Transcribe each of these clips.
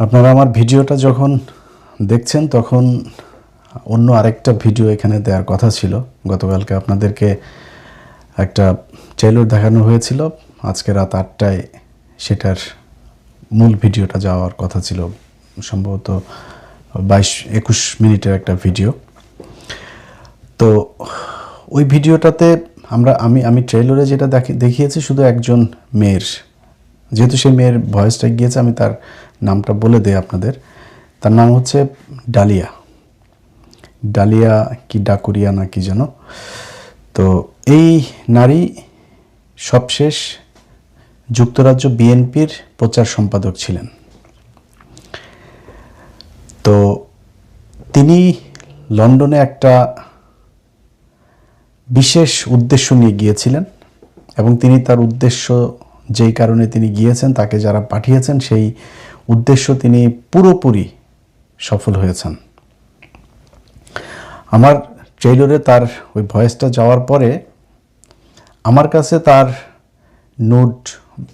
আপনারা আমার ভিডিওটা যখন দেখছেন তখন অন্য আরেকটা ভিডিও এখানে দেওয়ার কথা ছিল। গতকালকে আপনাদেরকে একটা ট্রেলার দেখানো হয়েছিল, আজকে রাত 8টায় সেটার মূল ভিডিওটা যাওয়ার কথা ছিল। সম্ভবত 22-21 মিনিটের একটা ভিডিও। তো ওই ভিডিওটাতে আমি ট্রেলারে যেটা দেখিয়েছি শুধু একজন মেয়ের, যেহেতু সেই মেয়ের ভয়েসটা গিয়েছে আমি তার নামটা বলে দেই আপনাদের। তার নাম হচ্ছে ডালিয়া কি ডাকুরিয়া না কি যেন। তো এই নারী সবশেষ যুক্তরাজ্য বিএনপির প্রচার সম্পাদক ছিলেন। তো তিনি লন্ডনে একটা বিশেষ উদ্দেশ্য নিয়ে গিয়েছিলেন এবং তিনি তার উদ্দেশ্য, যেই কারণে তিনি গিয়েছেন, তাকে যারা পাঠিয়েছেন সেই উদ্দেশ্য তিনি পুরোপুরি সফল হয়েছেন। আমার ট্রেইলারে তার ওই ভয়েসটা যাওয়ার পরে আমার কাছে তার নোট,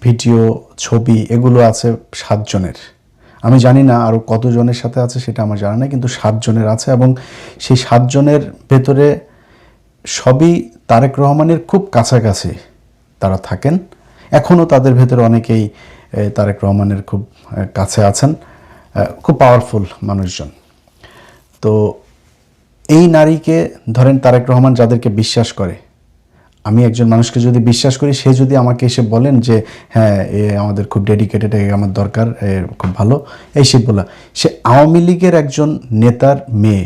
ভিডিও, ছবি এগুলো আছে 7 জনের। আমি জানি না আরও কতজনের সাথে আছে সেটা আমার জানা নেই, কিন্তু 7 জনের আছে এবং সেই 7 জনের ভেতরে সবই তারেক রহমানের খুব কাছাকাছি তারা থাকেন। এখনও তাদের ভেতরে অনেকেই তারেক রহমানের খুব কাছে আছেন, খুব পাওয়ারফুল মানুষজন। তো এই নারীকে ধরেন তারেক রহমান যাদেরকে বিশ্বাস করে, আমি একজন মানুষকে যদি বিশ্বাস করি, সে যদি আমাকে এসে বলেন যে হ্যাঁ এ আমাদের খুব ডেডিকেটেড, আমার দরকার, খুব ভালো, এই সে বলা, সে আওয়ামী লীগের একজন নেতার মেয়ে,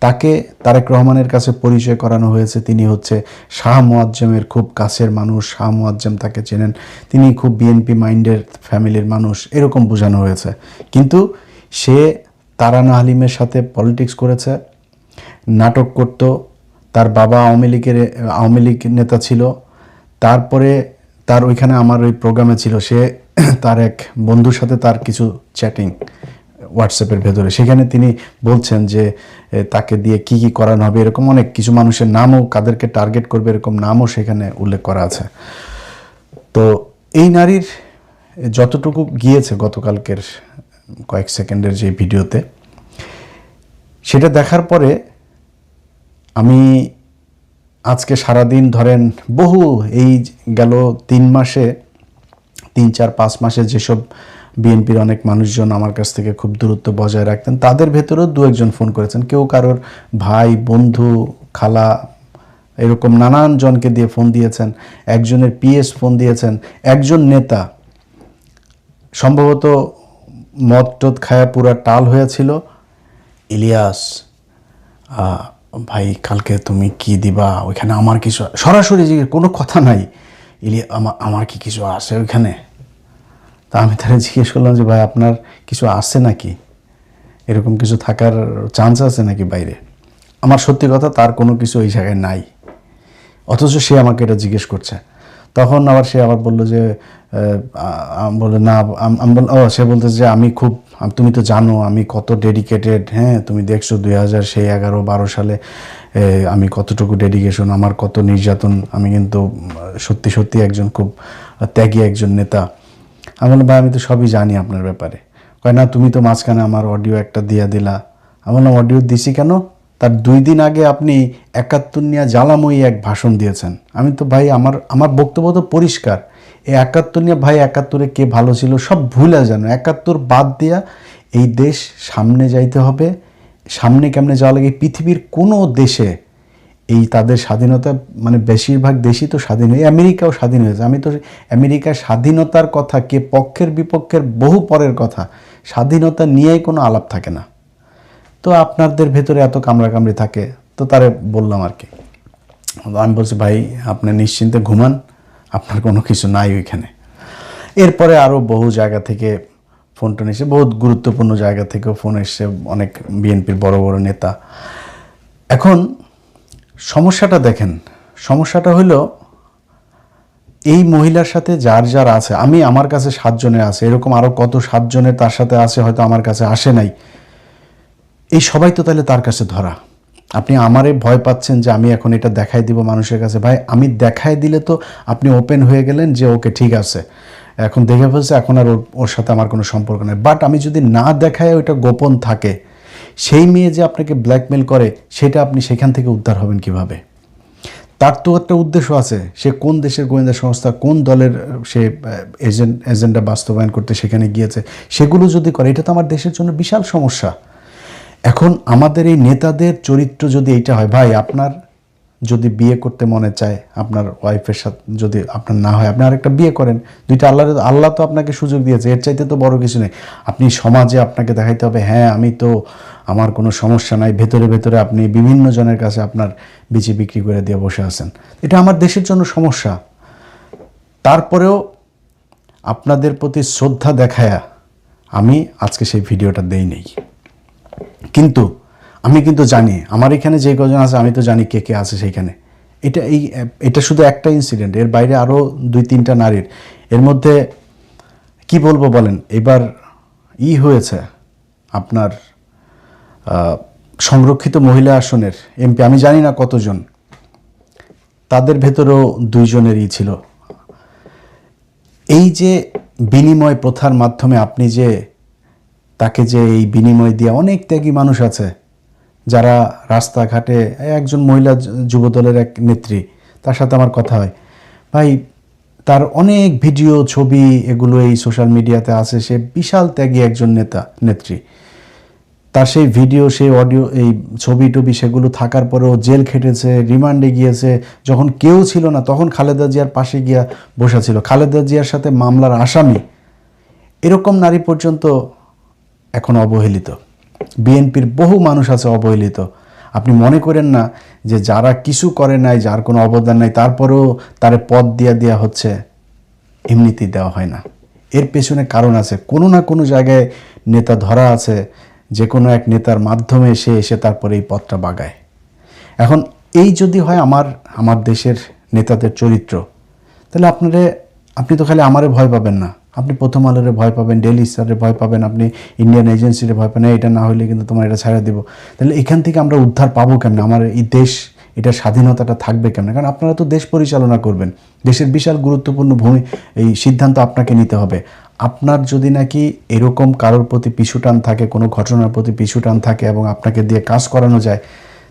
তাকে তারেক রহমানের কাছে পরিচয় করানো হয়েছে। তিনি হচ্ছে শাহ মোয়াজ্জেমের খুব কাছের মানুষ, শাহ মোয়াজ্জেম তাকে চেনেন, তিনি খুব বিএনপি মাইন্ডের ফ্যামিলির মানুষ, এরকম বোঝানো হয়েছে। কিন্তু সে তারানা হালিমের সাথে পলিটিক্স করেছে, নাটক করত, তার বাবা আওয়ামী লীগ নেতা ছিল। তারপরে তার ওইখানে আমার ওই প্রোগ্রামে ছিল, সে তার এক বন্ধুর সাথে তার কিছু চ্যাটিং হোয়াটসঅ্যাপের ভেতরে, সেখানে তিনি বলছেন যে তাকে দিয়ে কি কি করানো হবে, এরকম অনেক কিছু মানুষের নামও, কাদেরকে টার্গেট করবে এরকম নামও সেখানে উল্লেখ করা আছে। তো এই নারীর যতটুকু গিয়েছে গতকালকের কয়েক সেকেন্ডের যে ভিডিওতে, সেটা দেখার পরে আমি আজকে সারাদিন ধরেন বহু এই গেল 3 মাসে, 3-4-5 মাসে যেসব বিএনপির অনেক মানুষজন আমার কাছ থেকে খুব দূরত্ব বজায় রাখতেন, তাদের ভেতরেও 2-1 ফোন করেছেন। কেউ কারোর ভাই, বন্ধু, খালা, এরকম নানান জনকে দিয়ে ফোন দিয়েছেন। একজনের পিএস ফোন দিয়েছেন। একজন নেতা সম্ভবত মদ টদ খায়া পুরা টাল হয়েছিল, ইলিয়াস ভাই কালকে তুমি কি দিবা ওইখানে, আমার কিছু, সরাসরি জিজ্ঞেস, কোনো কথা নাই, আমার কি কিছু আছে ওইখানে? তা আমি তারা জিজ্ঞেস করলাম যে ভাই আপনার কিছু আছে নাকি, এরকম কিছু থাকার চান্স আছে নাকি বাইরে? আমার সত্যি কথা, তার কোনো কিছু ওই জায়গায় নাই, অথচ সে আমাকে এটা জিজ্ঞেস করছে। তখন আবার সে আবার বললো যে বলে না, সে বলতেছে যে আমি খুব, তুমি তো জানো আমি কত ডেডিকেটেড, হ্যাঁ তুমি দেখছো 2011-12 সালে আমি কতটুকু ডেডিকেশন, আমার কত নির্যাতন, আমি কিন্তু সত্যি সত্যি একজন খুব ত্যাগী একজন নেতা। আমি বললাম ভাই আমি তো সবই জানি আপনার ব্যাপারে। কয় না তুমি তো মাঝখানে আমার অডিও একটা দিয়ে দিলা। আমি বললাম অডিও দিছি কেন? তার 2 দিন আগে আপনি 71 নিয়ে জ্বালাময়ী এক ভাষণ দিয়েছেন। আমি তো ভাই আমার বক্তব্য তো পরিষ্কার, এই 71 নিয়ে ভাই 71-এ কে ভালো ছিল সব ভুলে যেন, 71 বাদ দিয়া এই দেশ সামনে যাইতে হবে। সামনে কেমনে যাওয়া লাগে, পৃথিবীর কোনো দেশে এই তাদের স্বাধীনতা, মানে বেশিরভাগ দেশই তো স্বাধীন হয়ে, আমেরিকাও স্বাধীন হয়েছে। আমি তো আমেরিকার স্বাধীনতার কথা, কে পক্ষের বিপক্ষের বহু পরের কথা, স্বাধীনতা নিয়েই কোনো আলাপ থাকে না। তো আপনাদের ভেতরে এত কামড়াকামড়ি থাকে, তো তারে বললাম আর কি। আমি বলছি ভাই আপনি নিশ্চিন্তে ঘুমান, আপনার কোনো কিছু নাই ওইখানে। এরপরে আরও বহু জায়গা থেকে ফোন টোন এসে, বহুত গুরুত্বপূর্ণ জায়গা থেকেও ফোন এসছে, অনেক বিএনপির বড় বড় নেতা। এখন সমস্যাটা দেখেন, সমস্যাটা হলো এই মহিলার সাথে যার আছে, আমার কাছে 7 জনের আছে, এরকম আরও কত 7 জনের তার সাথে আছে, হয়তো আমার কাছে আসে নাই। এই সবাই তো তাহলে তার কাছে ধরা। আপনি আমারে ভয় পাচ্ছেন যে আমি এখন এটা দেখাই দিব মানুষের কাছে। ভাই আমি দেখাই দিলে তো আপনি ওপেন হয়ে গেলেন যে ওকে ঠিক আছে, এখন দেখে ফেলছে, এখন আর ওর সাথে আমার কোনো সম্পর্ক নেই। বাট আমি যদি না দেখায় ওইটা গোপন থাকে, সেই মেয়ে যে আপনাকে ব্ল্যাকমেল করে সেটা আপনি সেখান থেকে উদ্ধার হবেন কিভাবে? তার তো একটা উদ্দেশ্য আছে, সে কোন দেশের গোয়েন্দা সংস্থা, কোন দলের সে এজেন্ডা বাস্তবায়ন করতে সেখানে গিয়েছে, সেগুলো যদি করে, এটা তো আমার দেশের জন্য বিশাল সমস্যা। এখন আমাদের এই নেতাদের চরিত্র যদি এইটা হয়, ভাই আপনার যদি বিয়ে করতে মনে চায়, আপনার ওয়াইফের সাথে যদি আপনার না হয়, আপনি আরেকটা বিয়ে করেন, দুইটা। আল্লাহ তো আপনাকে সুযোগ দিয়েছে, এর চাইতে তো বড় কিছু নেই। আপনি সমাজে আপনাকে দেখাইতে হবে, হ্যাঁ আমি তো, আমার কোনো সমস্যা নাই, ভেতরে ভেতরে আপনি বিভিন্ন জনের কাছে আপনার বিচি বিক্রি করে দিয়ে বসে আছেন। এটা আমার দেশের জন্য সমস্যা। তারপরেও আপনাদের প্রতি শ্রদ্ধা দেখায়া আমি আজকে সেই ভিডিওটা দেই নেই। কিন্তু আমি কিন্তু জানি আমার এখানে যে কজন আছে, আমি তো জানি কে কে আছে সেইখানে। এটা শুধু একটা ইনসিডেন্ট, এর বাইরে আরও 2-3টা নারীর। এর মধ্যে কি বলবো বলেন, এবার হয়েছে আপনার সংরক্ষিত মহিলা আসনের এমপি, আমি জানি না কতজন, তাদের ভেতরেও 2 জনেরই ছিল। এই যে বিনিময় প্রথার মাধ্যমে আপনি যে তাকে যে এই বিনিময় দিয়ে, অনেক ত্যাগী মানুষ আছে যারা রাস্তাঘাটে, একজন মহিলা যুবদলের এক নেত্রী, তার সাথে আমার কথা হয়, ভাই তার অনেক ভিডিও ছবি এগুলো এই সোশ্যাল মিডিয়াতে আছে, সে বিশাল ত্যাগী একজন নেত্রী। তার সেই ভিডিও, সেই অডিও, এই ছবি টবি সেগুলো থাকার পরেও জেল খেটেছে, রিমান্ডে গিয়েছে। যখন কেউ ছিল না তখন খালেদা জিয়ার পাশে গিয়া বসা ছিল, খালেদা জিয়ার সাথে মামলার আসামি। এরকম নারী পর্যন্ত এখন অবহেলিত। বিএনপির বহু মানুষ আছে অবহেলিত। আপনি মনে করেন না যে যারা কিছু করে নাই, যার কোনো অবদান নাই, তারপরেও তারে পদ দেওয়া হচ্ছে, এমনিতেই দেওয়া হয় না। এর পেছনে কারণ আছে, কোনো না কোনো জায়গায় নেতা ধরা আছে, যে কোনো এক নেতার মাধ্যমে সে এসে তারপরে এই পদটা বাগায়। এখন এই যদি হয় আমার দেশের নেতাদের চরিত্র, তাহলে আপনি তো খালি আমারে ভয় পাবেন না, আপনি প্রথম আলোরে ভয় পাবেন, ডেইলি স্টারে ভয় পাবেন, আপনি ইন্ডিয়ান এজেন্সিরে ভয় পাবেন, এটা না হলে কিন্তু তোমার এটা ছাড়া দিব। তাহলে এখান থেকে আমরা উদ্ধার পাবো কেমনে? আমার এই দেশ, এটা স্বাধীনতাটা থাকবে কেমনে? কারণ আপনারা তো দেশ পরিচালনা করবেন, দেশের বিশাল গুরুত্বপূর্ণ এই সিদ্ধান্ত আপনাকে নিতে হবে। আপনার যদি নাকি এরকম কারোর প্রতি পিছুটান থাকে, কোনো ঘটনার প্রতি পিছুটান থাকে এবং আপনাকে দিয়ে কাজ করানো যায়,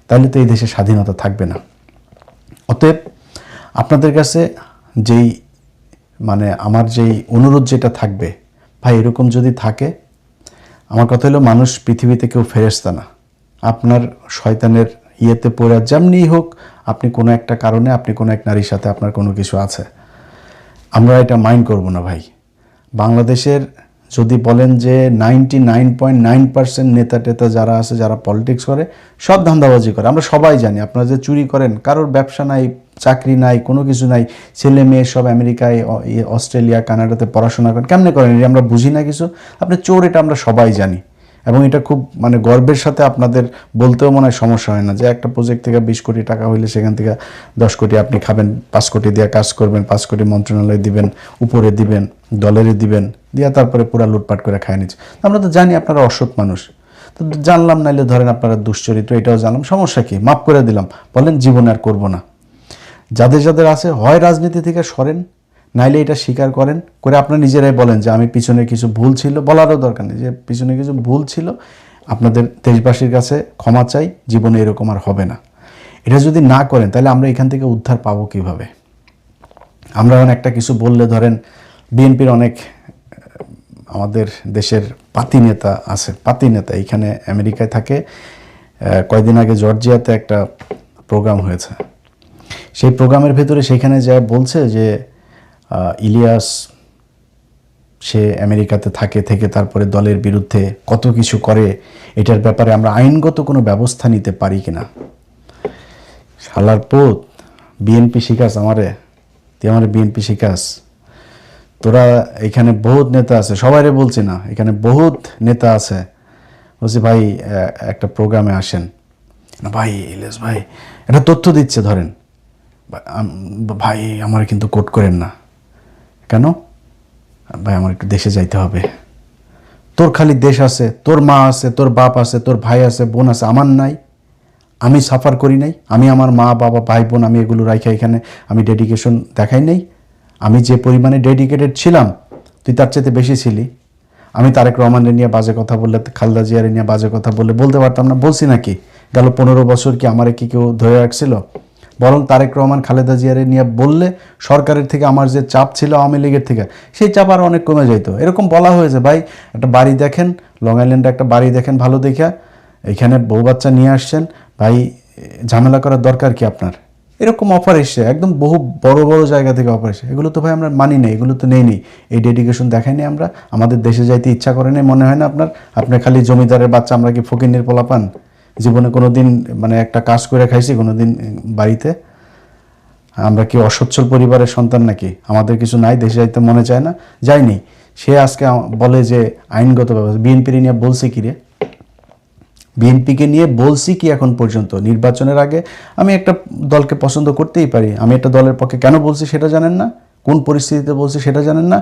তাহলে তো এই দেশে স্বাধীনতা থাকবে না। অতএব আপনাদের কাছে আমার যেই অনুরোধ যেটা থাকবে, ভাই এরকম যদি থাকে, আমার কথা হলো, মানুষ পৃথিবীতে কেউ ফেরেশতা না। আপনার শয়তানের ইয়েতে পড়ে যেমনিই হোক, আপনি কোনো একটা কারণে, আপনি কোনো এক নারীর সাথে আপনার কোনো কিছু আছে, আমরা এটা মাইন্ড করব না ভাই। বাংলাদেশের যদি বলেন যে 99.9% নেতা টেতা যারা আছে, যারা পলিটিক্স করে, সব ধান্দাবাজি করে, আমরা সবাই জানি। আপনারা যে চুরি করেন, কারোর ব্যবসা নাই, চাকরি নাই, কোনো কিছু নাই, ছেলে মেয়ে সব আমেরিকায়, অস্ট্রেলিয়া, কানাডাতে পড়াশোনা করেন, কেমনে করেন আমরা বুঝি না কিছু। আপনি চোর, এটা আমরা সবাই জানি। এবং এটা খুব গর্বের সাথে আপনাদের বলতেও মনে হয় সমস্যা হয় না যে একটা প্রজেক্ট থেকে 20 কোটি টাকা হইলে সেখান থেকে 10 কোটি আপনি খাবেন, 5 কোটি দিয়ে কাজ করবেন, 5 কোটি মন্ত্রণালয়ে দিবেন, উপরে দিবেন, দলের দিবেন, দিয়া তারপরে পুরা লুটপাট করে খায় নিচ্ছে। আমরা তো জানি আপনারা অসৎ মানুষ, তো জানলাম, নাইলে ধরেন আপনারা দুশ্চরিত্র, এটাও জানলাম, সমস্যা কি, মাফ করে দিলাম, বলেন জীবনে আর করবো না। যাদের আছে, হয় রাজনীতি থেকে সরেন, নাইলে এটা স্বীকার করেন, করে আপনারা নিজেরাই বলেন যে আমি পিছনে কিছু ভুল ছিল, বলারও দরকার নেই যে পিছনে কিছু ভুল ছিল, আপনাদের দেশবাসীর কাছে ক্ষমা চাই, জীবনে এরকম আর হবে না। এটা যদি না করেন, তাহলে আমরা এখান থেকে উদ্ধার পাবো কিভাবে? আমরা একটা কিছু বললে, ধরেন বিএনপির অনেক আমাদের দেশের পাতি নেতা আছে, এখানে আমেরিকায় থাকে। কয়েকদিন আগে জর্জিয়াতে একটা প্রোগ্রাম হয়েছে, সেই প্রোগ্রামের ভেতরে সেখানে যা বলছে যে ইলিয়াস সে আমেরিকাতে থেকে তারপরে দলের বিরুদ্ধে কত কিছু করে, এটার ব্যাপারে আমরা আইনগত কোনো ব্যবস্থা নিতে পারি কিনা। শালার পোত, বিএনপি শিখাস তুই আমারে বিএনপি শিখাস? তোরা এখানে বহুত নেতা আছে, সবাইরে বলছি না, এখানে বহুত নেতা আছে। বলছি ভাই একটা প্রোগ্রামে আসেন না ভাই, ইলিয়াস ভাই এটা তথ্য দিচ্ছে, ধরেন ভাই আমার কিন্তু কোট করেন না। কেন ভাই? আমার একটু দেশে যাইতে হবে। তোর খালি দেশ আছে, তোর মা আছে, তোর বাপ আছে, তোর ভাই আছে, বোন আছে, আমার নাই? আমি সাফার করি নাই? আমি আমার মা বাবা ভাই বোন আমি এগুলো রাখা এখানে আমি ডেডিকেশন দেখাই নাই? আমি যে পরিমাণে ডেডিকেটেড ছিলাম তুই তার চাইতে বেশি ছিলি। আমি তারেক রহমানের নিয়ে বাজে কথা বললে, খালেদা জিয়ার নিয়ে বাজে কথা বললে বলতে পারতাম না? বলছি নাকি? গেল 15 বছর কি আমারে কি কেউ ধরে রাখছিল? বরং তারেক রহমান খালেদা জিয়ার নিয়ে বললে সরকারের থেকে আমার যে চাপ ছিল আওয়ামী লীগের থেকে, সেই চাপ আরও অনেক কমে যেত। এরকম বলা হয়েছে, ভাই একটা বাড়ি দেখেন, লং আইল্যান্ডে একটা বাড়ি দেখেন ভালো দেখা, এখানে বউ বাচ্চা নিয়ে আসছেন, ভাই ঝামেলা করার দরকার কি আপনার? এরকম অফার এসছে, একদম বহু বড় বড় জায়গা থেকে অফার এসছে। এগুলো তো ভাই আমরা মানি না, এগুলো তো নেই। এই ডেডিকেশন দেখাইনি আমরা, আমাদের দেশে যাইতে ইচ্ছা করে নাই মনে হয় না আপনার? আপনি খালি জমিদারের বাচ্চা, আমরা কি ফকিন্নির পোলা পান? জীবনে কোনো দিন মানে একটা কাজ করে খাইছি কোনো দিন বাড়িতে? আমরা কি অসচ্ছল পরিবারের সন্তান নাকি? আমাদের কিছু নাই, দেশে যাইতে মনে চায় না, যাইনি। সে আজকে বলে যে আইনগত ব্যবস্থা, বিএনপির নিয়ে বলছে কি রে? বিএনপিকে নিয়ে বলছি কি এখন পর্যন্ত? নির্বাচনের আগে আমি একটা দলকে পছন্দ করতেই পারি, আমি একটা দলের পক্ষে কেন বলছি সেটা জানেন না? কোন পরিস্থিতিতে বলছি সেটা জানেন না?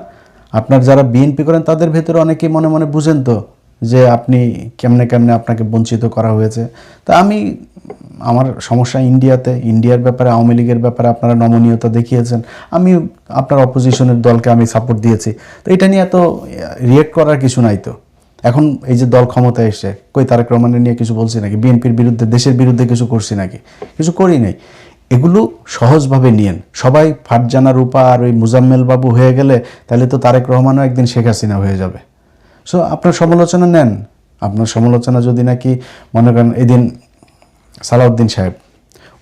আপনার যারা বিএনপি করেন তাদের ভেতরে অনেকেই মনে মনে বুঝেন তো যে আপনি কেমনে কেমনে আপনাকে বঞ্চিত করা হয়েছে। তা আমি, আমার সমস্যা ইন্ডিয়ার ব্যাপারে, আওয়ামী লীগের ব্যাপারে আপনারা নমনীয়তা দেখিয়েছেন, আমি আপনার অপোজিশনের দলকে আমি সাপোর্ট দিয়েছি। তো এটা নিয়ে এত রিয়েক্ট করার কিছু নাই তো। এখন এই যে দল ক্ষমতায় এসে, কই তারেক রহমানের নিয়ে কিছু বলছি নাকি? বিএনপির বিরুদ্ধে, দেশের বিরুদ্ধে কিছু করছি নাকি? কিছু করি নাই। এগুলো সহজভাবে নিয়েন সবাই। ফারজানা রূপা আর ওই মুজাম্মেল বাবু হয়ে গেলে তাহলে তো তারেক রহমানও একদিন শেখ হাসিনা হয়ে যাবে। সো আপনার সমালোচনা নেন। আপনার সমালোচনা যদি নাকি মনে করেন, এদিন সালাউদ্দিন সাহেব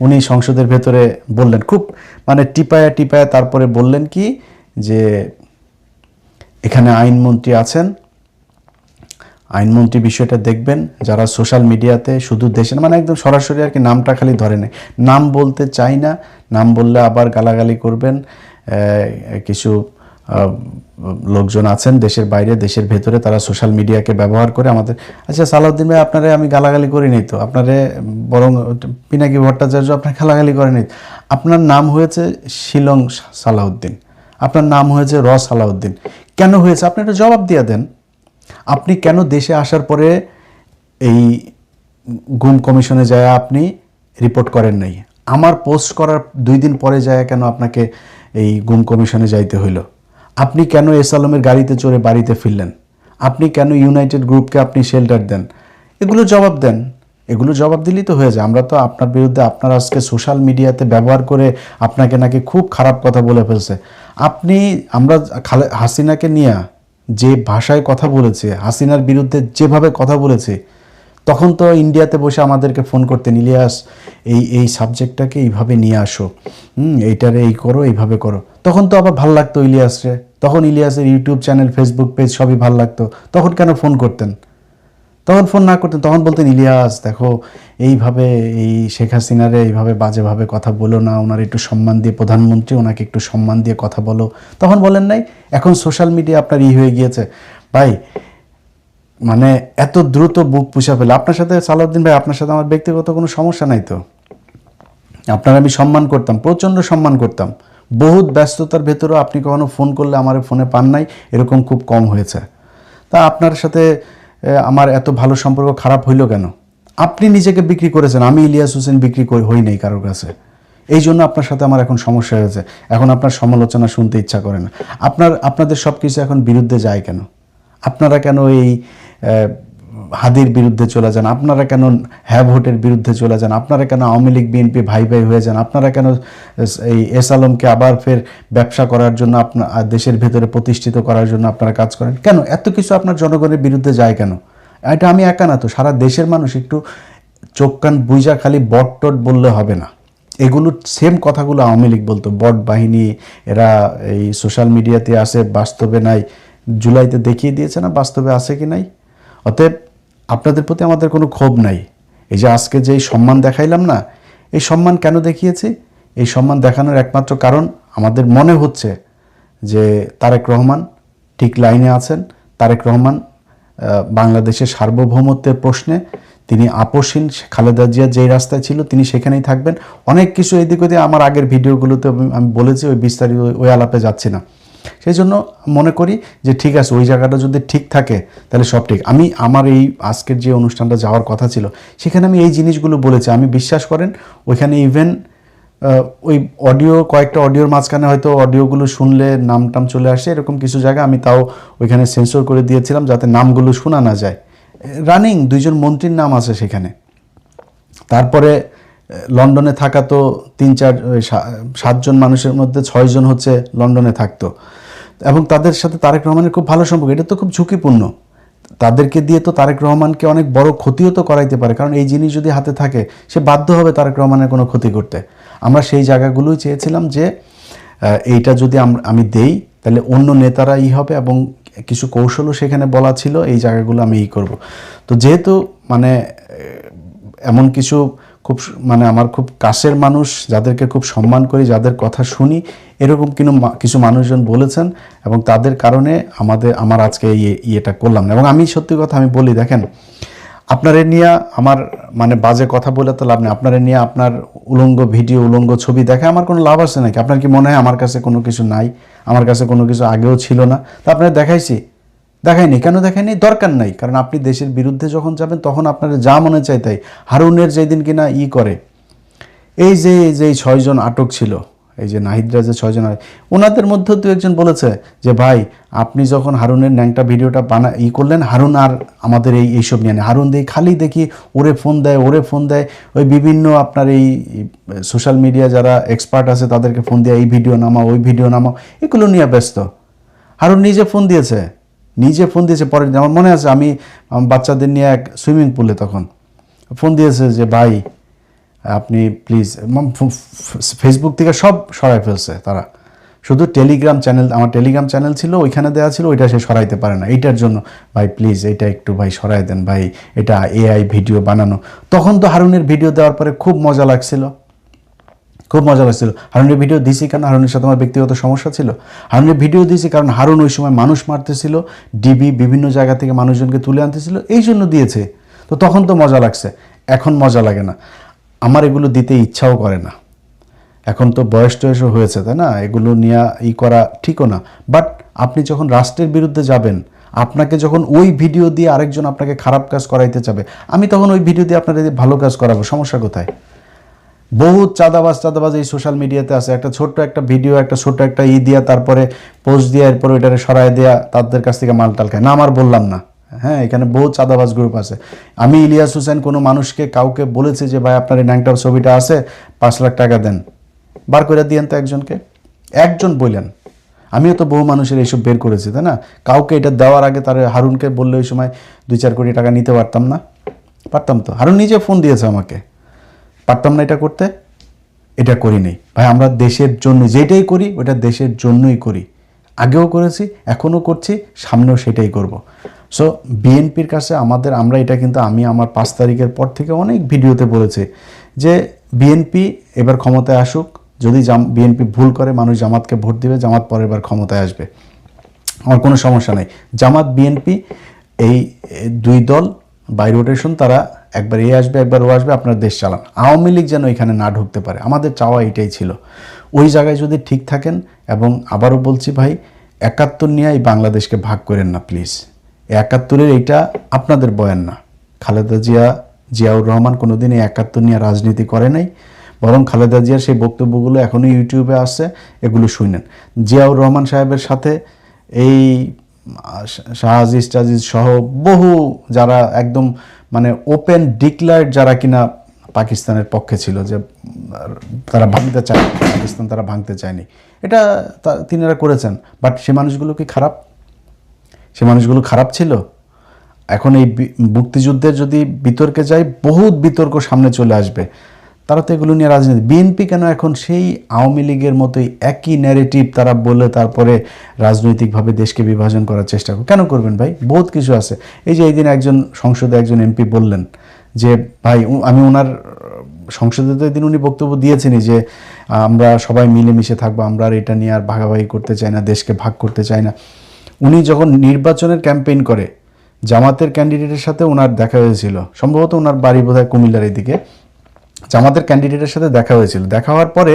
উনি সংসদের ভেতরে বললেন, খুব মানে টিপায়া টিপায়া তারপরে বললেন কি যে এখানে আইনমন্ত্রী আছেন, আইনমন্ত্রী বিষয়টা দেখবেন, যারা সোশ্যাল মিডিয়াতে শুধু দেশের, মানে একদম সরাসরি আর কি নামটা খালি ধরে নেয়, নাম বলতে চাই না, নাম বললে আবার গালাগালি করবেন। কিছু লোকজন আছেন দেশের বাইরে, দেশের ভেতরে, তারা সোশ্যাল মিডিয়াকে ব্যবহার করে আমাদের। আচ্ছা সালাউদ্দিন ভাই, আপনারে আমি গালাগালি করি নাই তো, আপনারে বরং পিনাকি ভট্টাচার্য আপনার গালাগালি করে নাই। আপনার নাম হয়েছে শিলং সালাউদ্দিন, আপনার নাম হয়েছে সালাউদ্দিন। কেন হয়েছে আপনি একটা জবাব দিয়ে দেন। আপনি কেন দেশে আসার পরে এই গুম কমিশনে যায় আপনি রিপোর্ট করেন নাই? আমার পোস্ট করার 2 দিন পরে যায় কেন আপনাকে এই গুম কমিশনে যাইতে হইল? আপনি কেন এস আলমের গাড়িতে চড়ে বাড়িতে ফিরলেন? আপনি কেন ইউনাইটেড গ্রুপকে আপনি শেল্টার দেন? এগুলো জবাব দেন। এগুলো জবাব দিলেই তো হয়ে যায়। আমরা তো আপনার বিরুদ্ধে, আপনার আজকে সোশ্যাল মিডিয়াতে ব্যবহার করে আপনাকে নাকি খুব খারাপ কথা বলে ফেলছে। আমরা হাসিনাকে নিয়ে যে ভাষায় কথা বলেছে, হাসিনার বিরুদ্ধে যেভাবে কথা বলেছে, তখন তো ইন্ডিয়াতে বসে আমাদেরকে ফোন করতেন, ইলিয়াস এই সাবজেক্টটাকে এইভাবে নিয়ে আসো, এইটারে এই করো, এইভাবে করো। তখন তো আবার ভাল লাগতো ইলিয়াসরে, তখন ইলিয়াসের ইউটিউব চ্যানেল, ফেসবুক পেজ সবই ভাল লাগতো। তখন কেন ফোন করতেন? তখন ফোন না করতেন, তখন বলতেন ইলিয়াস দেখো এইভাবে এই শেখ হাসিনারে এইভাবে বাজেভাবে কথা বলো না, ওনার একটু সম্মান দিয়ে, প্রধানমন্ত্রী ওনাকে একটু সম্মান দিয়ে কথা বলো। তখন বলেন নাই? এখন সোশ্যাল মিডিয়া আপনার হয়ে গিয়েছে ভাই, মানে এত দ্রুত বুক পুষা ফেলে। আপনার সাথে সালাউদ্দিন ভাই, আপনার সাথে আমার ব্যক্তিগত কোনো সমস্যা নাই তো। আপনার আমি সম্মান করতাম, প্রচণ্ড সম্মান করতাম। বহুত ব্যস্ততার ভেতরেও আপনি কখনো ফোন করলে আমার ফোনে পান নাই, এরকম খুব কম হয়েছে। তা আপনার সাথে আমার এত ভালো সম্পর্ক খারাপ হইল কেন? আপনি নিজেকে বিক্রি করেছেন, আমি ইলিয়াস হোসেন বিক্রি হই নাই কারোর কাছে। এই জন্য আপনার সাথে আমার এখন সমস্যা হয়েছে। এখন আপনার সমালোচনা শুনতে ইচ্ছা করে না। আপনাদের সব কিছু এখন বিরুদ্ধে যায় কেন? আপনারা কেন এই হাদির বিরুদ্ধে চলে যান? আপনারা কেন হ্যাঁ ভোটের বিরুদ্ধে চলে যান? আপনারা কেন আওয়ামী লীগ বিএনপি ভাই ভাই হয়ে যান? আপনারা কেন এই এস আলমকে আবার ফের ব্যবসা করার জন্য, আপনার দেশের ভেতরে প্রতিষ্ঠিত করার জন্য আপনারা কাজ করেন কেন? এত কিছু আপনার জনগণের বিরুদ্ধে যায় কেন? এটা আমি একা না তো, সারা দেশের মানুষ। একটু চোখ কান বুইজা খালি বট টট বললে হবে না। এগুলো সেম কথাগুলো আওয়ামী লীগ বলতো, বট বাহিনী, এরা এই সোশ্যাল মিডিয়াতে আসে, বাস্তবে নাই। জুলাইতে দেখিয়ে দিয়েছে না বাস্তবে আছে কি নাই। অতএব আপনাদের প্রতি আমাদের কোনো ক্ষোভ নাই। এই যে আজকে যেই সম্মান দেখাইলাম না, এই সম্মান কেন দেখিয়েছি? এই সম্মান দেখানোর একমাত্র কারণ, আমাদের মনে হচ্ছে যে তারেক রহমান ঠিক লাইনে আছেন। তারেক রহমান বাংলাদেশের সার্বভৌমত্বের প্রশ্নে তিনি আপোষহীন। খালেদা জিয়া যেই রাস্তায় ছিল তিনি সেখানেই থাকবেন। অনেক কিছু এদিক ওদিকে আমার আগের ভিডিওগুলোতে আমি বলেছি, ওই বিস্তারিত ওই আলাপে যাচ্ছি না। সেই জন্য মনে করি যে ঠিক আছে, ওই জায়গাটা যদি ঠিক থাকে তাহলে সব ঠিক। আমার এই আজকের যে অনুষ্ঠানটা যাওয়ার কথা ছিল, সেখানে আমি এই জিনিসগুলো বলেছি। আমি বিশ্বাস করেন ওইখানে ইভেন ওই কয়েকটা অডিওর মাঝখানে হয়তো অডিওগুলো শুনলে নাম টাম চলে আসে, এরকম কিছু জায়গা আমি তাও ওইখানে সেন্সর করে দিয়েছিলাম যাতে নামগুলো শোনা না যায়। রানিং 2জন মন্ত্রীর নাম আছে সেখানে। তারপরে লন্ডনে থাকা তো 7জন মানুষের মধ্যে 6জন হচ্ছে লন্ডনে থাকতো, এবং তাদের সাথে তারেক রহমানের খুব ভালো সম্পর্ক। এটা তো খুব ঝুঁকিপূর্ণ, তাদেরকে দিয়ে তো তারেক রহমানকে অনেক বড় ক্ষতিও তো করাইতে পারে, কারণ এই জিনিস যদি হাতে থাকে সে বাধ্য হবে তারেক রহমানের কোনো ক্ষতি করতে। আমরা সেই জায়গাগুলোই চেয়েছিলাম যে এইটা যদি আমি দেই তাহলে অন্য নেতারা হবে, এবং কিছু কৌশলও সেখানে বলা ছিল এই জায়গাগুলো আমি করব। তো যেহেতু মানে এমন কিছু খুব মানে আমার খুব কাছের মানুষ, যাদেরকে খুব সম্মান করি, যাদের কথা শুনি, এরকম কিছু মানুষজন বলেছেন, এবং তাদের কারণে আমার আজকে ইয়েটা করলাম না। এবং আমি সত্যি কথা আমি বলি, দেখেন আপনারে নিয়ে আমার মানে বাজে কথা বলে তো লাভ নেই। আপনারে নিয়ে আপনার উলঙ্গ ভিডিও, উলঙ্গ ছবি দেখে আমার কোনো লাভ আছে নাকি? আপনার কি মনে হয় আমার কাছে কোনো কিছু নাই? আমার কাছে কোনো কিছু আগেও ছিল না, তা আপনারা দেখাইনি কেন? দেখাইনি, দরকার নাই। কারণ আপনি দেশের বিরুদ্ধে যখন যাবেন তখন আপনার যা মনে চাই তাই। হারুনের যেদিন কিনা করে, এই যে 6জন আটক ছিল, এই যে নাহিদরা যে 6জন, ওনাদের মধ্যে তো একজন বলেছে যে ভাই আপনি যখন হারুনের ন্যাংটা ভিডিওটা করলেন, হারুন আর আমাদের এইসব নিয়ে নেই। হারুন খালি দেখি ওরে ফোন দেয়, ওই বিভিন্ন আপনার এই সোশ্যাল মিডিয়া যারা এক্সপার্ট আছে তাদেরকে ফোন দিয়ে এই ভিডিও নামাও, ওই ভিডিও নামাও, এগুলো নিয়ে ব্যস্ত। হারুন নিজে ফোন দিয়েছে পরে। আমার মনে আছে আমি বাচ্চাদের নিয়ে এক সুইমিং পুলে তখন ফোন দিয়েছে যে ভাই আপনি প্লিজ, ফেসবুক থেকে সব সরাই ফেলছে তারা, শুধু টেলিগ্রাম চ্যানেল, আমার টেলিগ্রাম চ্যানেল ছিল ওইখানে দেওয়া ছিল, ওইটা সে সরাইতে পারে না। এইটার জন্য ভাই প্লিজ এটা একটু ভাই সরাই দেন ভাই, এটা AI ভিডিও বানানো। তখন তো হারুনের ভিডিও দেওয়ার পরে খুব মজা লাগছিল। হারুনের ভিডিও দিয়েছি কারণ হারুনের সাথে আমার ব্যক্তিগত সমস্যা ছিল। হারুনের ভিডিও দিয়েছি কারণ হারুন ওই সময় মানুষ মারতেছিল, ডিবি বিভিন্ন জায়গা থেকে মানুষজনকে তুলে আনতেছিল, এই জন্য দিয়েছে। তো তখন তো মজা লাগছে, এখন মজা লাগে না। আমার এগুলো দিতে ইচ্ছাও করে না, এখন তো বয়স টয়সও হয়েছে, তাই না? এগুলো নিয়ে করা ঠিকও না। বাট আপনি যখন রাষ্ট্রের বিরুদ্ধে যাবেন, আপনাকে যখন ওই ভিডিও দিয়ে আরেকজন আপনাকে খারাপ কাজ করাইতে চাবে, আমি তখন ওই ভিডিও দিয়ে আপনাদের ভালো কাজ করাবো, সমস্যা কোথায়? বহুত চাঁদাবাজ এই সোশ্যাল মিডিয়াতে আছে। একটা ছোট্ট একটা ভিডিও, একটা ছোট্ট একটা দিয়া, তারপরে পোস্ট দিয়া, এরপরে ওইটারে সরাই দেয়া, তাদের কাছ থেকে মালটাল খায় না। আমার বললাম না, হ্যাঁ, এখানে বহুত চাঁদাবাজ গ্রুপ আছে। আমি ইলিয়াস হোসেন কোনো মানুষকে কাউকে বলেছি যে ভাই আপনার এই ন্যাংটার ছবিটা আছে, 5 লাখ টাকা দেন, বার করে দিয়েন তো একজন বললেন। আমিও তো বহু মানুষের এইসব বের করেছি, তাই না? কাউকে এটা দেওয়ার আগে তার হারুনকে বললে ওই সময় 2-4 কোটি টাকা নিতে পারতাম না? পারতাম তো। হারুন নিজে ফোন দিয়েছে আমাকে, পারতাম না এটা করতে? এটা করিনি ভাই। আমরা দেশের জন্য যেটাই করি ওটা দেশের জন্যই করি, আগেও করেছি, এখনও করছি, সামনেও সেটাই করব। সো বিএনপির কাছে আমরা এটা কিন্তু আমি আমার 5 তারিখের পর থেকে অনেক ভিডিওতে বলেছি যে বিএনপি এবার ক্ষমতায় আসুক, যদি বিএনপি ভুল করে মানুষ জামাতকে ভোট দিবে, জামাত পরের বার ক্ষমতায় আসবে, আমার কোনো সমস্যা নেই। জামাত বিএনপি এই 2 দল বাই রোটেশন, তারা একবার আসবে একবার ও আসবে, আপনার দেশ চালান। আওয়ামী লীগ যেন এখানে না ঢুকতে পারে, আমাদের চাওয়া এটাই ছিল। ওই জায়গায় যদি ঠিক থাকেন, এবং আবারও বলছি ভাই, 71 নিয়ে এই বাংলাদেশকে ভাগ করেন না প্লিজ। 71-এর এইটা আপনাদের বয়ান না। খালেদা জিয়াউর রহমান কোনোদিন এই 71 নিয়ে রাজনীতি করে নাই, বরং খালেদা জিয়ার সেই বক্তব্যগুলো এখনও ইউটিউবে আসছে, এগুলো শুনেন। জিয়াউর রহমান সাহেবের সাথে এই শাহজিজ টাজিজ সহ বহু যারা একদম মানে ওপেন ডিক্লার্ড, যারা কিনা পাকিস্তানের পক্ষে ছিল, যে তারা ভাঙতে চায় পাকিস্তান, তারা ভাঙতে চায়নি, এটা তিনারা করেছেন। বাট সে মানুষগুলো কি খারাপ? সে মানুষগুলো খারাপ ছিল? এখন এই মুক্তিযুদ্ধের যদি বিতর্কে যাই, বহুত বিতর্ক সামনে চলে আসবে। তারা তো এগুলো নিয়ে রাজনীতি। বিএনপি কেন এখন সেই আওয়ামী লীগের মতোই একই ন্যারেটিভ তারা বলে তারপরে রাজনৈতিকভাবে দেশকে বিভাজন করার চেষ্টা কেন করবেন ভাই? বহুত কিছু আছে। এই যে এই দিন একজন সংসদে একজন এমপি বললেন যে ভাই, আমি ওনার সংসদে তো এদিন উনি বক্তব্য দিয়েছেনই যে আমরা সবাই মিলেমিশে থাকবো, আমরা আর এটা নিয়ে আর ভাগাভাগি করতে চাই না, দেশকে ভাগ করতে চাই না। উনি যখন নির্বাচনের ক্যাম্পেইন করে, জামাতের ক্যান্ডিডেটের সাথে ওনার দেখা হয়েছিল, সম্ভবত ওনার বাড়ি বোধহয় কুমিল্লার এদিকে, জামাতের ক্যান্ডিডেটের সাথে দেখা হয়েছিল। দেখা হওয়ার পরে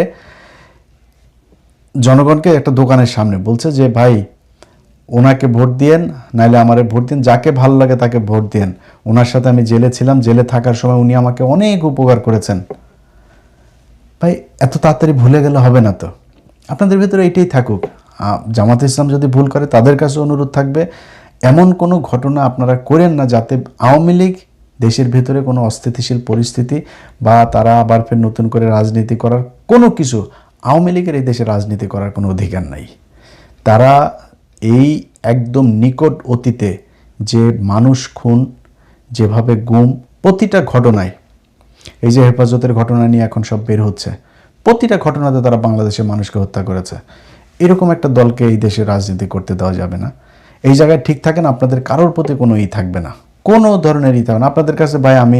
জনগণকে একটা দোকানের সামনে বলছে যে ভাই ওনাকে ভোট দিয়েন, নাইলে আমারে ভোট দিন, যাকে ভালো লাগে তাকে ভোট দিয়েন। ওনার সাথে আমি জেলে ছিলাম, জেলে থাকার সময় উনি আমাকে অনেক উপকার করেছেন। ভাই এত তাড়াতাড়ি ভুলে গেলে হবে না তো, আপনাদের ভিতরে এটাই থাকুক। জামাত ইসলাম যদি ভুল করে তাদের কাছে অনুরোধ থাকবে এমন কোনো ঘটনা আপনারা করেন না যাতে আওয়ামী লীগ দেশের ভেতরে কোনো অস্থিতিশীল পরিস্থিতি বা তারা আবার ফের নতুন করে রাজনীতি করার কোনো কিছু, আওয়ামী লীগের এই দেশে রাজনীতি করার কোনো অধিকার নাই। তারা এই একদম নিকট অতীতে যে মানুষ খুন, যেভাবে গুম, প্রতিটা ঘটনায়, এই যে হেফাজতের ঘটনা নিয়ে এখন সব বের হচ্ছে, প্রতিটা ঘটনাতে তারা বাংলাদেশের মানুষকে হত্যা করেছে। এরকম একটা দলকে এই দেশে রাজনীতি করতে দেওয়া যাবে না। এই জায়গায় ঠিক থাকেন, আপনাদের কারোর প্রতি কোনো থাকবে না, কোনো ধরনের থাকবে না আপনাদের কাছে। ভাই আমি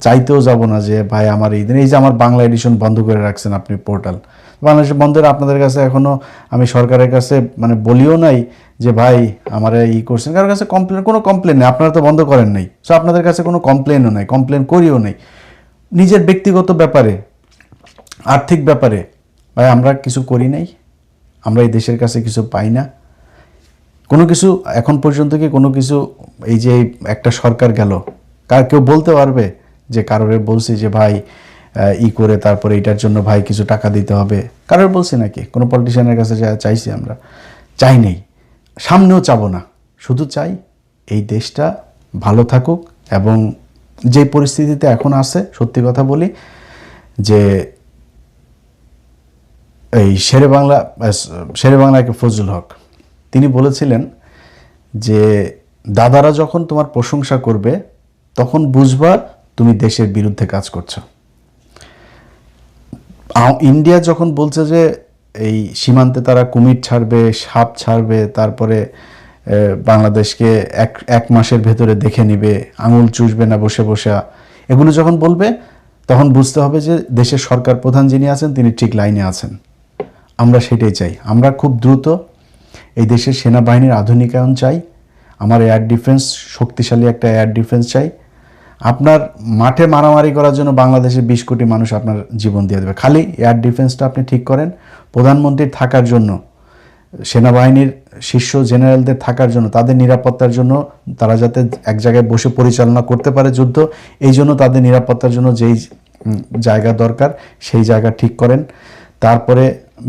চাইতেও যাব না যে ভাই আমার এই দিন, এই যে আমার বাংলা এডিশন বন্ধ করে রাখছেন আপনি পোর্টাল, বাংলাদেশের বন্ধের আপনাদের কাছে এখনও আমি সরকারের কাছে মানে বলিও নাই যে ভাই আমার করছেন, কারোর কাছে কোনো কমপ্লেন নেই, আপনারা তো বন্ধ করেন নাই, সো আপনাদের কাছে কোনো কমপ্লেনও নাই, কমপ্লেন করিও নেই। নিজের ব্যক্তিগত ব্যাপারে, আর্থিক ব্যাপারে ভাই আমরা কিছু করি নাই, আমরা এই দেশের কাছে কিছু পাই না, কোনো কিছু এখন পর্যন্ত কি কোনো কিছু, এই যে একটা সরকার গেল, কেউ বলতে পারবে যে কারোরে বলছি যে ভাই করে তারপরে এটার জন্য ভাই কিছু টাকা দিতে হবে, কারোর বলছি নাকি? কোনো পলিটিশিয়ানের কাছে চাইছি? আমরা চাই নেই, সামনেও চাবো না। শুধু চাই এই দেশটা ভালো থাকুক, এবং যে পরিস্থিতিতে এখন আছে, সত্যি কথা বলি যে এই শেরে বাংলাকে ফজলুল হক তিনি বলেছিলেন যে দাদারা যখন তোমার প্রশংসা করবে তখন বুঝবা তুমি দেশের বিরুদ্ধে কাজ করছো। ইন্ডিয়া যখন বলছে যে এই সীমান্তে তারা কুমির ছাড়বে, সাপ ছাড়বে, তারপরে বাংলাদেশকে এক মাসের ভেতরে দেখে নিবে, আঙুল চুষবে না বসে বসে, এগুলো যখন বলবে তখন বুঝতে হবে যে দেশের সরকার প্রধান যিনি আছেন তিনি ঠিক লাইনে আছেন। আমরা সেটাই চাই। আমরা খুব দ্রুত এই দেশের সেনাবাহিনীর আধুনিকায়ন চাই, আমার এয়ার ডিফেন্স, শক্তিশালী একটা এয়ার ডিফেন্স চাই। আপনার মাঠে মারামারি করার জন্য বাংলাদেশের 20 কোটি মানুষ আপনার জীবন দিয়ে দেবে, খালি এয়ার ডিফেন্সটা আপনি ঠিক করেন। প্রধানমন্ত্রীর থাকার জন্য, সেনাবাহিনীর শীর্ষ জেনারেলদের থাকার জন্য, তাদের নিরাপত্তার জন্য, তারা যাতে এক জায়গায় বসে পরিচালনা করতে পারে যুদ্ধ, এই জন্য তাদের নিরাপত্তার জন্য যেই জায়গা দরকার সেই জায়গা ঠিক করেন। তারপরে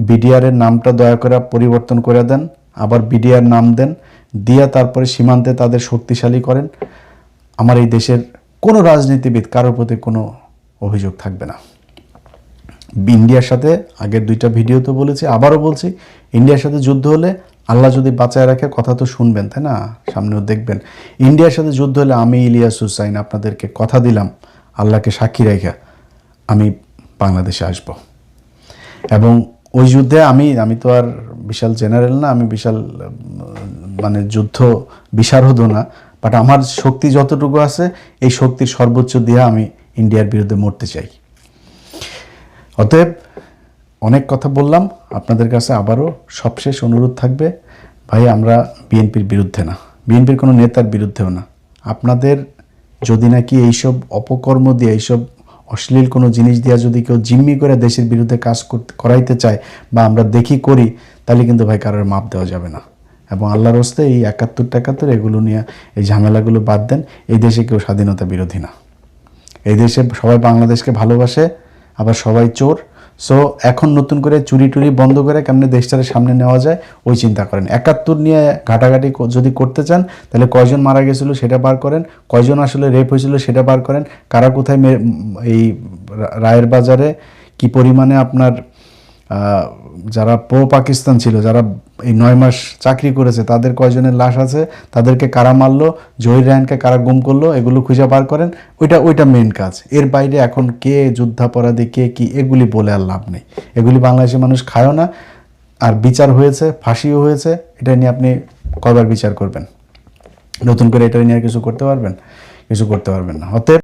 বিডিআরের নামটা দয়া করে পরিবর্তন করে দেন, আবার বিডিআর নাম দেন, দিয়া তারপরে সীমান্তে তাদের শক্তিশালী করেন। আমার এই দেশের কোনো রাজনীতিবিদ কারোর প্রতি কোনো অভিযোগ থাকবে না। ইন্ডিয়ার সাথে আগের 2টা ভিডিওতে বলেছি, আবারও বলছি, ইন্ডিয়ার সাথে যুদ্ধ হলে আল্লাহ যদি বাঁচায় রাখে, কথা তো শুনবেন তাই না, সামনেও দেখবেন। ইন্ডিয়ার সাথে যুদ্ধ হলে আমি ইলিয়াস হুসাইন আপনাদেরকে কথা দিলাম, আল্লাহকে সাক্ষী রেখে আমি বাংলাদেশে আসব, এবং ওই যুদ্ধে আমি তো আর বিশাল জেনারেল না, আমি বিশাল মানে যুদ্ধ বিশারদও না, বাট আমার শক্তি যতটুকু আছে এই শক্তির সর্বোচ্চ দিয়ে আমি ইন্ডিয়ার বিরুদ্ধে মরতে চাই। অতএব অনেক কথা বললাম আপনাদের কাছে, আবারও সবশেষ অনুরোধ থাকবে, ভাই আমরা বিএনপির বিরুদ্ধে না, বিএনপির কোনো নেতার বিরুদ্ধেও না। আপনাদের যদি নাকি এইসব অপকর্ম দিয়ে, এইসব অশ্লীল কোনো জিনিস দিয়া যদি কেউ জিম্মি করে দেশের বিরুদ্ধে কাজ করাইতে চায় বা আমরা দেখি করি, তাহলে কিন্তু ভাই কারোর মাপ দেওয়া যাবে না। এবং আল্লাহর হস্তে এই 71-71 এগুলো নিয়ে এই ঝামেলাগুলো বাদ দেন। এই দেশে কেউ স্বাধীনতা বিরোধী না, এই দেশে সবাই বাংলাদেশকে ভালোবাসে, আবার সবাই চোর। সো এখন নতুন করে চুরি টুরি বন্ধ করে কেমনে দেশটারে সামনে নেওয়া যায় ওই চিন্তা করেন। 71 নিয়ে ঘাটাঘাটি যদি করতে চান তাহলে কয়জন মারা গেছিল সেটা বার করেন, কয়জন আসলে রেপ হয়েছিল সেটা বার করেন, কারা কোথায় এই রায়ের বাজারে কি পরিমাণে আপনার যারা প্রো পাকিস্তান ছিল, যারা এই 9 মাস চাকরি করেছে, তাদের কয়জনের লাশ আছে, তাদেরকে কারা মারলো, জহির রায়হানকে কারা গুম করলো, এগুলো খুঁজে বার করেন। ওইটা মেন কাজ। এর বাইরে এখন কে যুদ্ধাপরাধী, কে কি, এগুলি বলে আর লাভ নেই। এগুলি বাংলাদেশের মানুষ খায়ও না। আর বিচার হয়েছে, ফাঁসিও হয়েছে, এটা নিয়ে আপনি কয়বার বিচার করবেন? নতুন করে এটা নিয়ে কিছু করতে পারবেন? কিছু করতে পারবেন না। অতএব